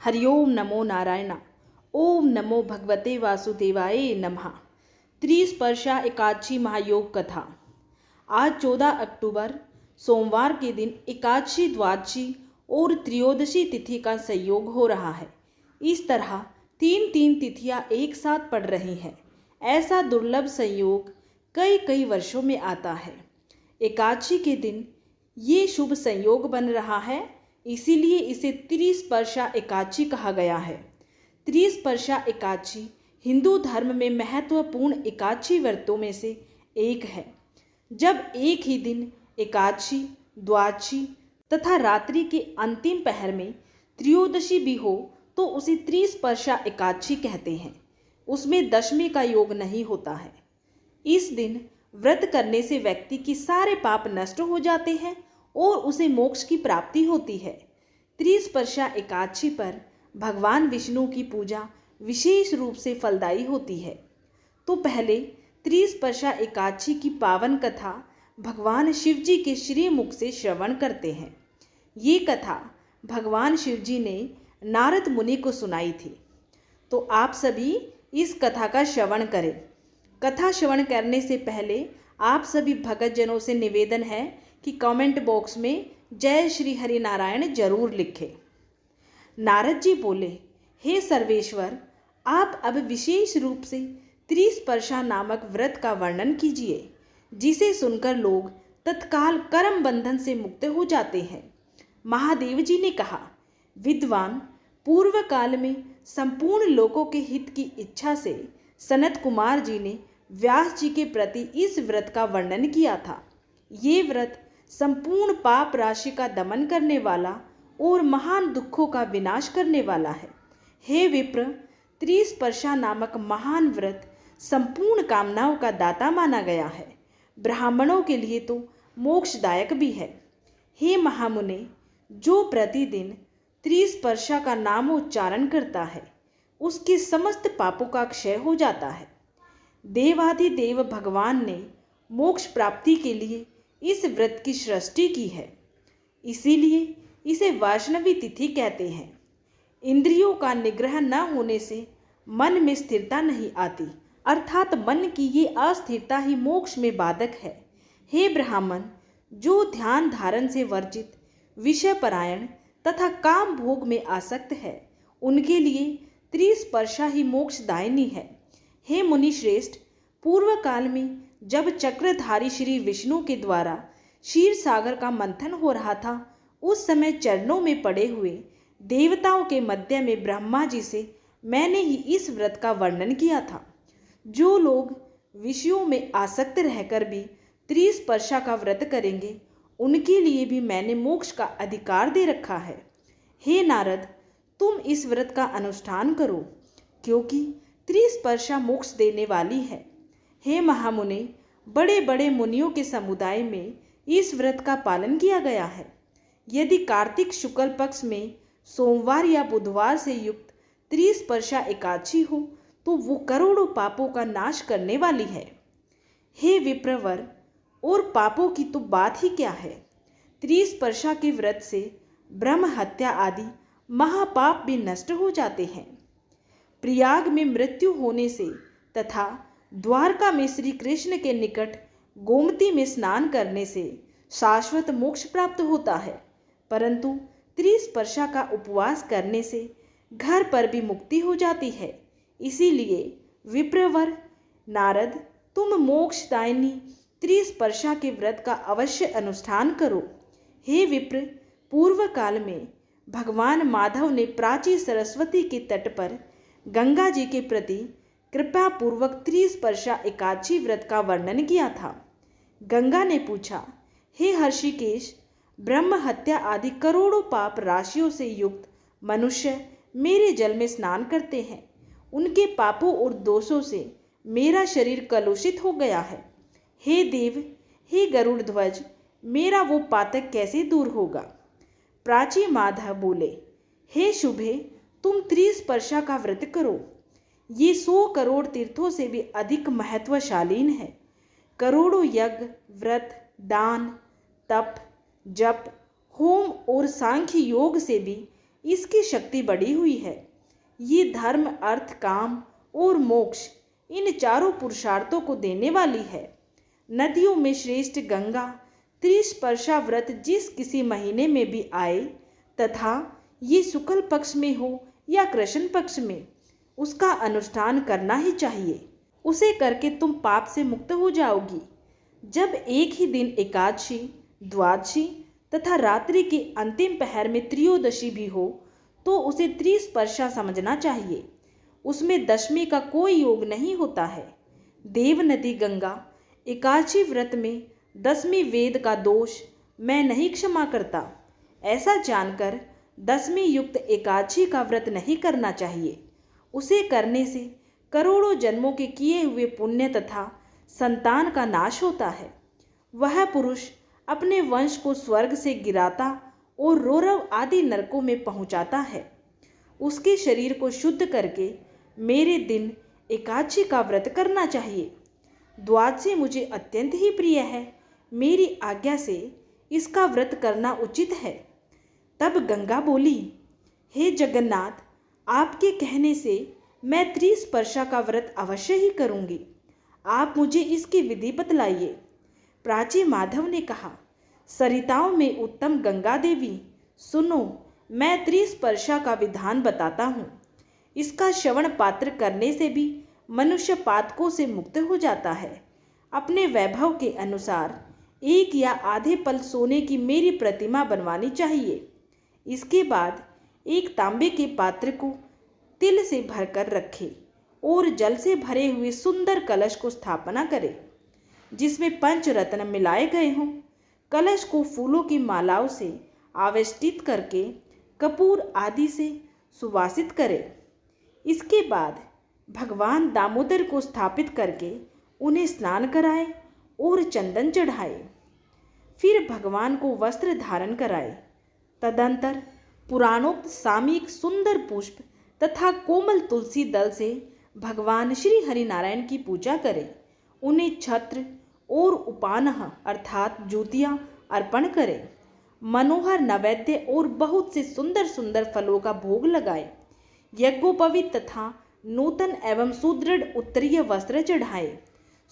हरिओम नमो नारायण। ओम नमो भगवते वासुदेवाय नमः। त्रिस्पर्शा एकादशी महायोग कथा। आज 14 अक्टूबर सोमवार के दिन एकादशी, द्वादशी और त्रयोदशी तिथि का संयोग हो रहा है। इस तरह तीन तीन तिथियां एक साथ पड़ रही हैं। ऐसा दुर्लभ संयोग कई कई वर्षों में आता है। एकादशी के दिन ये शुभ संयोग बन रहा है, इसीलिए इसे त्रिस्पर्शा एकादशी कहा गया है। त्रिस्पर्शा एकादशी हिंदू धर्म में महत्वपूर्ण एकादशी व्रतों में से एक है। जब एक ही दिन एकादशी, द्वादशी तथा रात्रि के अंतिम पहर में त्रयोदशी भी हो तो उसे त्रिस्पर्शा एकादशी कहते हैं। उसमें दशमी का योग नहीं होता है। इस दिन व्रत करने से व्यक्ति के सारे पाप नष्ट हो जाते हैं और उसे मोक्ष की प्राप्ति होती है। त्रिस्पर्शा एकादशी पर भगवान विष्णु की पूजा विशेष रूप से फलदायी होती है। तो पहले त्रिस्पर्शा एकादशी की पावन कथा भगवान शिव जी के श्री मुख से श्रवण करते हैं। ये कथा भगवान शिव जी ने नारद मुनि को सुनाई थी। तो आप सभी इस कथा का श्रवण करें। कथा श्रवण करने से पहले आप सभी भक्तजनों से निवेदन है कि कमेंट बॉक्स में जय श्री हरि नारायण जरूर लिखें। नारद जी बोले, हे सर्वेश्वर, आप अब विशेष रूप से त्रिस्पर्शा नामक व्रत का वर्णन कीजिए, जिसे सुनकर लोग तत्काल कर्म बंधन से मुक्त हो जाते हैं। महादेव जी ने कहा, विद्वान, पूर्व काल में संपूर्ण लोगों के हित की इच्छा से सनत कुमार जी ने व्यास जी के प्रति इस व्रत का वर्णन किया था। ये व्रत संपूर्ण पाप राशि का दमन करने वाला और महान दुखों का विनाश करने वाला है। हे विप्र, त्रिस्पर्शा नामक महान व्रत संपूर्ण कामनाओं का दाता माना गया है। ब्राह्मणों के लिए तो मोक्षदायक भी है। हे महामुने, जो प्रतिदिन त्रिस्पर्शा का नामोच्चारण करता है, उसके समस्त पापों का क्षय हो जाता है। देवाधिदेव भगवान ने मोक्ष प्राप्ति के लिए इस व्रत की सृष्टि की है, इसीलिए इसे वैष्णवी तिथि कहते हैं। इंद्रियों का निग्रह न होने से मन में स्थिरता नहीं आती, अर्थात मन की ये अस्थिरता ही मोक्ष में बाधक है। हे ब्राह्मण, जो ध्यान धारण से वर्जित, विषय परायण तथा काम भोग में आसक्त है, उनके लिए त्रिस्पर्शा ही मोक्षदायिनी है। हे मुनि श्रेष्ठ, पूर्व काल में जब चक्रधारी श्री विष्णु के द्वारा क्षीर सागर का मंथन हो रहा था, उस समय चरणों में पड़े हुए देवताओं के मध्य में ब्रह्मा जी से मैंने ही इस व्रत का वर्णन किया था। जो लोग विषयों में आसक्त रहकर भी त्रिस्पर्शा का व्रत करेंगे, उनके लिए भी मैंने मोक्ष का अधिकार दे रखा है। हे नारद, तुम इस व्रत का अनुष्ठान करो, क्योंकि त्रिस्पर्शा मोक्ष देने वाली है। हे महामुने, बड़े बड़े मुनियों के समुदाय में इस व्रत का पालन किया गया है। यदि कार्तिक शुक्ल पक्ष में सोमवार या बुधवार से युक्त त्रिस्पर्शा एकादशी हो तो वो करोड़ों पापों का नाश करने वाली है। हे विप्रवर, और पापों की तो बात ही क्या है। त्रिस्पर्शा के व्रत से ब्रह्म हत्या आदि महापाप भी नष्ट हो जाते हैं। प्रयाग में मृत्यु होने से तथा द्वारका में श्री कृष्ण के निकट गोमती में स्नान करने से शाश्वत मोक्ष प्राप्त होता है, परंतु त्रिस्पर्शा का उपवास करने से घर पर भी मुक्ति हो जाती है। इसीलिए विप्रवर नारद, तुम मोक्षदायिनी त्रिस्पर्शा के व्रत का अवश्य अनुष्ठान करो। हे विप्र, पूर्व काल में भगवान माधव ने प्राची सरस्वती के तट पर गंगा जी के प्रति कृपा पूर्वक त्रिस्पर्शा एकादशी व्रत का वर्णन किया था। गंगा ने पूछा, हे हर्षिकेश, ब्रह्म हत्या आदि करोड़ों पाप राशियों से युक्त मनुष्य मेरे जल में स्नान करते हैं। उनके पापों और दोषों से मेरा शरीर कलुषित हो गया है। हे देव, हे गरुड़ ध्वज, मेरा वो पातक कैसे दूर होगा। प्राची माधव बोले, हे शुभे, तुम त्रिस्पर्शा का व्रत करो। ये 100 करोड़ तीर्थों से भी अधिक महत्वशालीन है। करोड़ों यज्ञ, व्रत, दान, तप, जप, होम और सांख्य योग से भी इसकी शक्ति बढ़ी हुई है। ये धर्म, अर्थ, काम और मोक्ष, इन चारों पुरुषार्थों को देने वाली है। नदियों में श्रेष्ठ गंगा त्रिस्पर्शा व्रत जिस किसी महीने में भी आए, तथा ये शुक्ल पक्ष में हो या कृष्ण पक्ष में, उसका अनुष्ठान करना ही चाहिए। उसे करके तुम पाप से मुक्त हो जाओगी। जब एक ही दिन एकादशी, द्वादशी तथा रात्रि के अंतिम पहर में त्रयोदशी भी हो तो उसे त्रिस्पर्शा समझना चाहिए। उसमें दशमी का कोई योग नहीं होता है। देव नदी गंगा एकादशी व्रत में दसवीं वेद का दोष मैं नहीं क्षमा करता। ऐसा जानकर दसवीं युक्त एकादशी का व्रत नहीं करना चाहिए। उसे करने से करोड़ों जन्मों के किए हुए पुण्य तथा संतान का नाश होता है। वह पुरुष अपने वंश को स्वर्ग से गिराता और रौरव आदि नरकों में पहुंचाता है। उसके शरीर को शुद्ध करके मेरे दिन एकादशी का व्रत करना चाहिए। द्वादशी मुझे अत्यंत ही प्रिय है। मेरी आज्ञा से इसका व्रत करना उचित है। तब गंगा बोली, हे जगन्नाथ, आपके कहने से मैं त्रिस्पर्शा का व्रत अवश्य ही करूंगी। आप मुझे इसकी विधि बतलाइए। प्राची माधव ने कहा, सरिताओं में उत्तम गंगा देवी, सुनो, मैं त्रिस्पर्शा का विधान बताता हूँ। इसका श्रवण पात्र करने से भी मनुष्य पातकों से मुक्त हो जाता है। अपने वैभव के अनुसार 1 या आधे पल सोने की मेरी प्रतिमा बनवानी चाहिए। इसके बाद एक तांबे के पात्र को तिल से भरकर रखे और जल से भरे हुए सुंदर कलश को स्थापना करें, जिसमें पंचरत्न मिलाए गए हों। कलश को फूलों की मालाओं से आवेष्टित करके कपूर आदि से सुवासित करें। इसके बाद भगवान दामोदर को स्थापित करके उन्हें स्नान कराए और चंदन चढ़ाए। फिर भगवान को वस्त्र धारण कराए। तदंतर पुराणोक्त सामयिक सुंदर पुष्प तथा कोमल तुलसी दल से भगवान श्री हरिनारायण की पूजा करें। उन्हें छत्र और उपानह अर्थात जूतियाँ अर्पण करें। मनोहर नैवेद्य और बहुत से सुंदर सुंदर फलों का भोग लगाए। यज्ञोपवीत तथा नूतन एवं सुदृढ़ उत्तरीय वस्त्र चढ़ाए।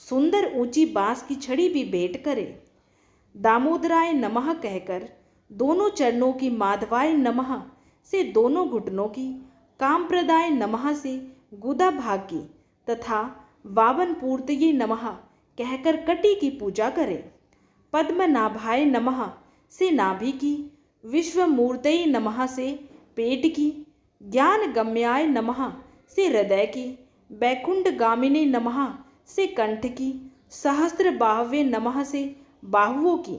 सुंदर ऊंची बांस की छड़ी भी भेंट करें। दामोदराय नमः कहकर दोनों चरणों की, माधवाय नमः से दोनों घुटनों की, कामप्रदाय नमः से गुदा भाग की तथा वावन पूर्तये नमः कहकर कटी की पूजा करें। पद्मनाभाय नमः से नाभि की, विश्वमूर्तये नमः से पेट की, ज्ञान गम्याय नमः से हृदय की, बैकुंठ गामिने नमः से कंठ की, सहस्त्र बाहवे नमः से बाहुओं की,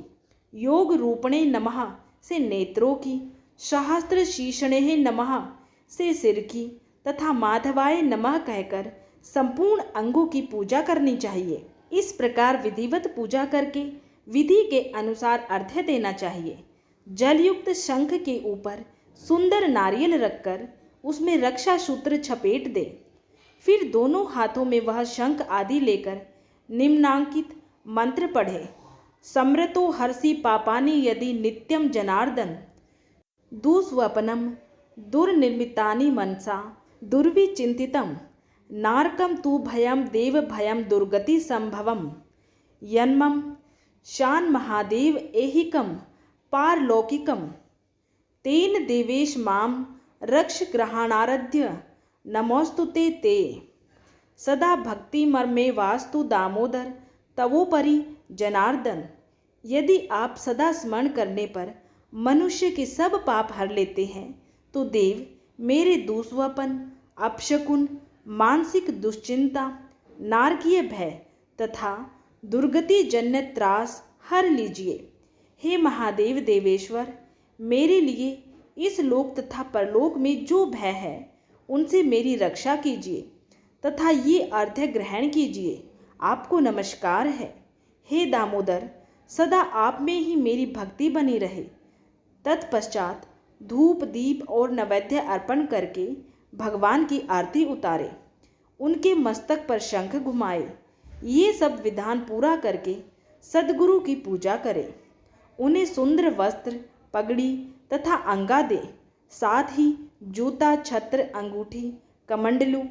योग रूपणे नमः से नेत्रों की, सहस्त्र शीर्षणे नमः से सिर की तथा माधवाय नमः कहकर संपूर्ण अंगों की पूजा करनी चाहिए। इस प्रकार विधिवत पूजा करके विधि के अनुसार अर्घ्य देना चाहिए। जलयुक्त शंख के ऊपर सुंदर नारियल रखकर उसमें रक्षा सूत्र छपेट दे। फिर दोनों हाथों में वह शंख आदि लेकर निम्नांकित मंत्र पढ़े। समृतो हर्षि पापानि यदि नित्यम जनार्दन, दुस्वप्नम दुर्निर्मितानि मनसा दुर्विचिंतितम, नारकम तु भयम देव भयम दुर्गति संभवम, यन्मम शान महादेव एहिकम पारलौकिकम, तेन देवेश माम रक्ष ग्रहणाराध्य नमोस्तुते ते, सदा भक्ति मर्मे वास्तु दामोदर तवोपरि जनार्दन। यदि आप सदा स्मरण करने पर मनुष्य के सब पाप हर लेते हैं तो देव मेरे दुस्वपन, अपशकुन, मानसिक दुश्चिंता, नारकीय भय तथा दुर्गति जन्य त्रास हर लीजिए। हे महादेव देवेश्वर, मेरे लिए इस लोक तथा परलोक में जो भय है उनसे मेरी रक्षा कीजिए तथा ये अर्घ्य ग्रहण कीजिए। आपको नमस्कार है। हे दामोदर, सदा आप में ही मेरी भक्ति बनी रहे। तत्पश्चात धूप दीप और नैवेद्य अर्पण करके भगवान की आरती उतारे, उनके मस्तक पर शंख घुमाए। ये सब विधान पूरा करके सद्गुरु की पूजा करें। उन्हें सुंदर वस्त्र, पगड़ी तथा अंगा दे। साथ ही जूता, छत्र, अंगूठी, कमंडलू,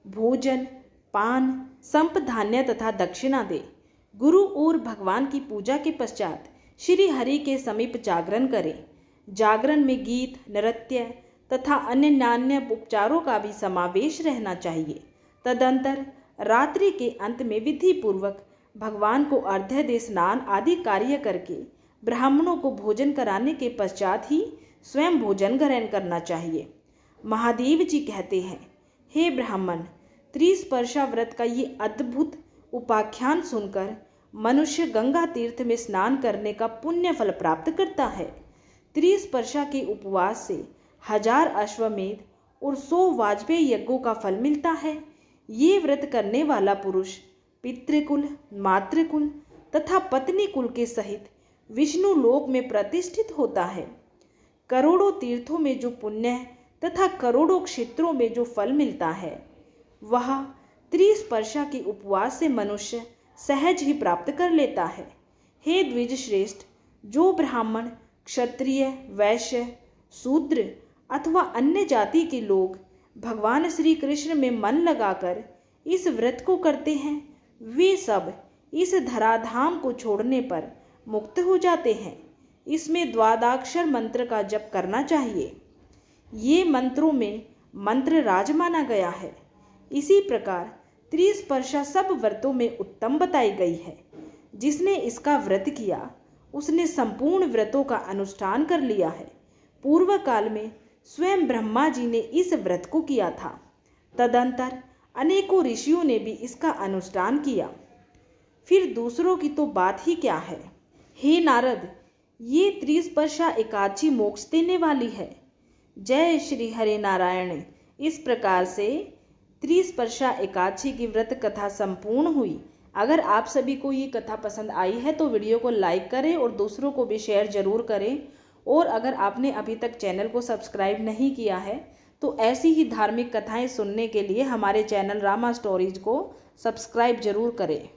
भोजन, पान, संप धान्य तथा दक्षिणा दे। गुरु और भगवान की पूजा के पश्चात श्री हरि के समीप जागरण करें। जागरण में गीत, नृत्य तथा अन्य नान्य उपचारों का भी समावेश रहना चाहिए। तदंतर रात्रि के अंत में विधि पूर्वक भगवान को अर्घ्य दे स्नान आदि कार्य करके ब्राह्मणों को भोजन कराने के पश्चात ही स्वयं भोजन ग्रहण करना चाहिए। महादेव जी कहते हैं, हे ब्राह्मण, त्रिस्पर्शा व्रत का ये अद्भुत उपाख्यान सुनकर मनुष्य गंगा तीर्थ में स्नान करने का पुण्य फल प्राप्त करता है। त्रिस्पर्शा के उपवास से 1000 अश्वमेध और 100 वाजपेयी यज्ञों का फल मिलता है। ये व्रत करने वाला पुरुष पितृकुल, मातृकुल तथा पत्नी कुल के सहित विष्णु लोक में प्रतिष्ठित होता है। करोड़ों तीर्थों में जो पुण्य तथा करोड़ों क्षेत्रों में जो फल मिलता है, वह त्रिस्पर्शा के उपवास से मनुष्य सहज ही प्राप्त कर लेता है। हे द्विज श्रेष्ठ, जो ब्राह्मण, क्षत्रिय, वैश्य, शूद्र अथवा अन्य जाति के लोग भगवान श्री कृष्ण में मन लगाकर इस व्रत को करते हैं, वे सब इस धराधाम को छोड़ने पर मुक्त हो जाते हैं। इसमें द्वादशाक्षर मंत्र का जप करना चाहिए। ये मंत्रों में मंत्र राज माना गया है। इसी प्रकार त्रिस्पर्शा सब व्रतों में उत्तम बताई गई है। जिसने इसका व्रत किया उसने संपूर्ण व्रतों का अनुष्ठान कर लिया है। पूर्व काल में स्वयं ब्रह्मा जी ने इस व्रत को किया था। तदंतर अनेकों ऋषियों ने भी इसका अनुष्ठान किया। फिर दूसरों की तो बात ही क्या है। हे नारद, ये त्रिस्पर्शा एकादशी मोक्ष देने वाली है। जय श्री हरि नारायण। इस प्रकार से त्रिस्पर्शा एकादशी की व्रत कथा संपूर्ण हुई। अगर आप सभी को ये कथा पसंद आई है तो वीडियो को लाइक करें और दूसरों को भी शेयर जरूर करें। और अगर आपने अभी तक चैनल को सब्सक्राइब नहीं किया है तो ऐसी ही धार्मिक कथाएं सुनने के लिए हमारे चैनल रामा स्टोरीज को सब्सक्राइब जरूर करें।